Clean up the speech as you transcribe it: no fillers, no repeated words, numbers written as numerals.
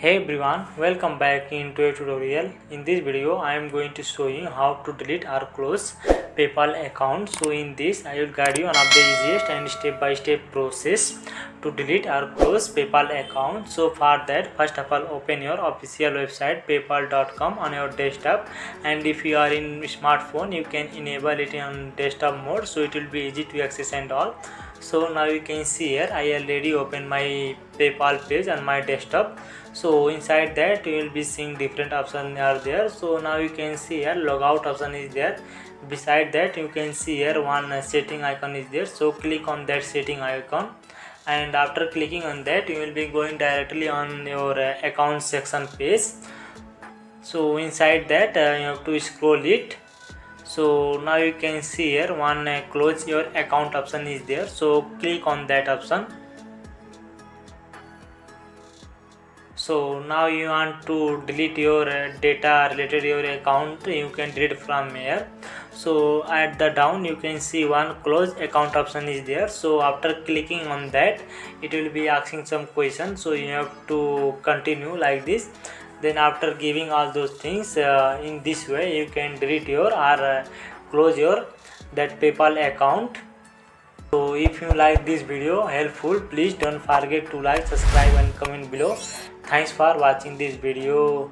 Hey everyone, welcome back into a tutorial. In this video I am going to show you how to delete or close PayPal account. So in this I will guide you one of the easiest and step-by-step process to delete or close PayPal account. So for that, first of all, open your official website paypal.com on your desktop, and if you are in smartphone you can enable it on desktop mode, so it will be easy to access and all. So now you can see here I already opened my PayPal page on my desktop. So inside that you will be seeing different options are there. So now you can see here logout option is there. Beside that you can see here one setting icon is there. So click on that setting icon, and after clicking on that you will be going directly on your account section page. So inside that you have to scroll it. So now you can see here one close your account option is there. So click on that option. So now you want to delete your data related to your account, you can delete from here. So at the down you can see one close account option is there. So after clicking on that it will be asking some questions, so you have to continue like this. Then after giving all those things, in this way you can delete your or close your that PayPal account. So if you like this video helpful, please don't forget to like, subscribe and comment below. Thanks for watching this video.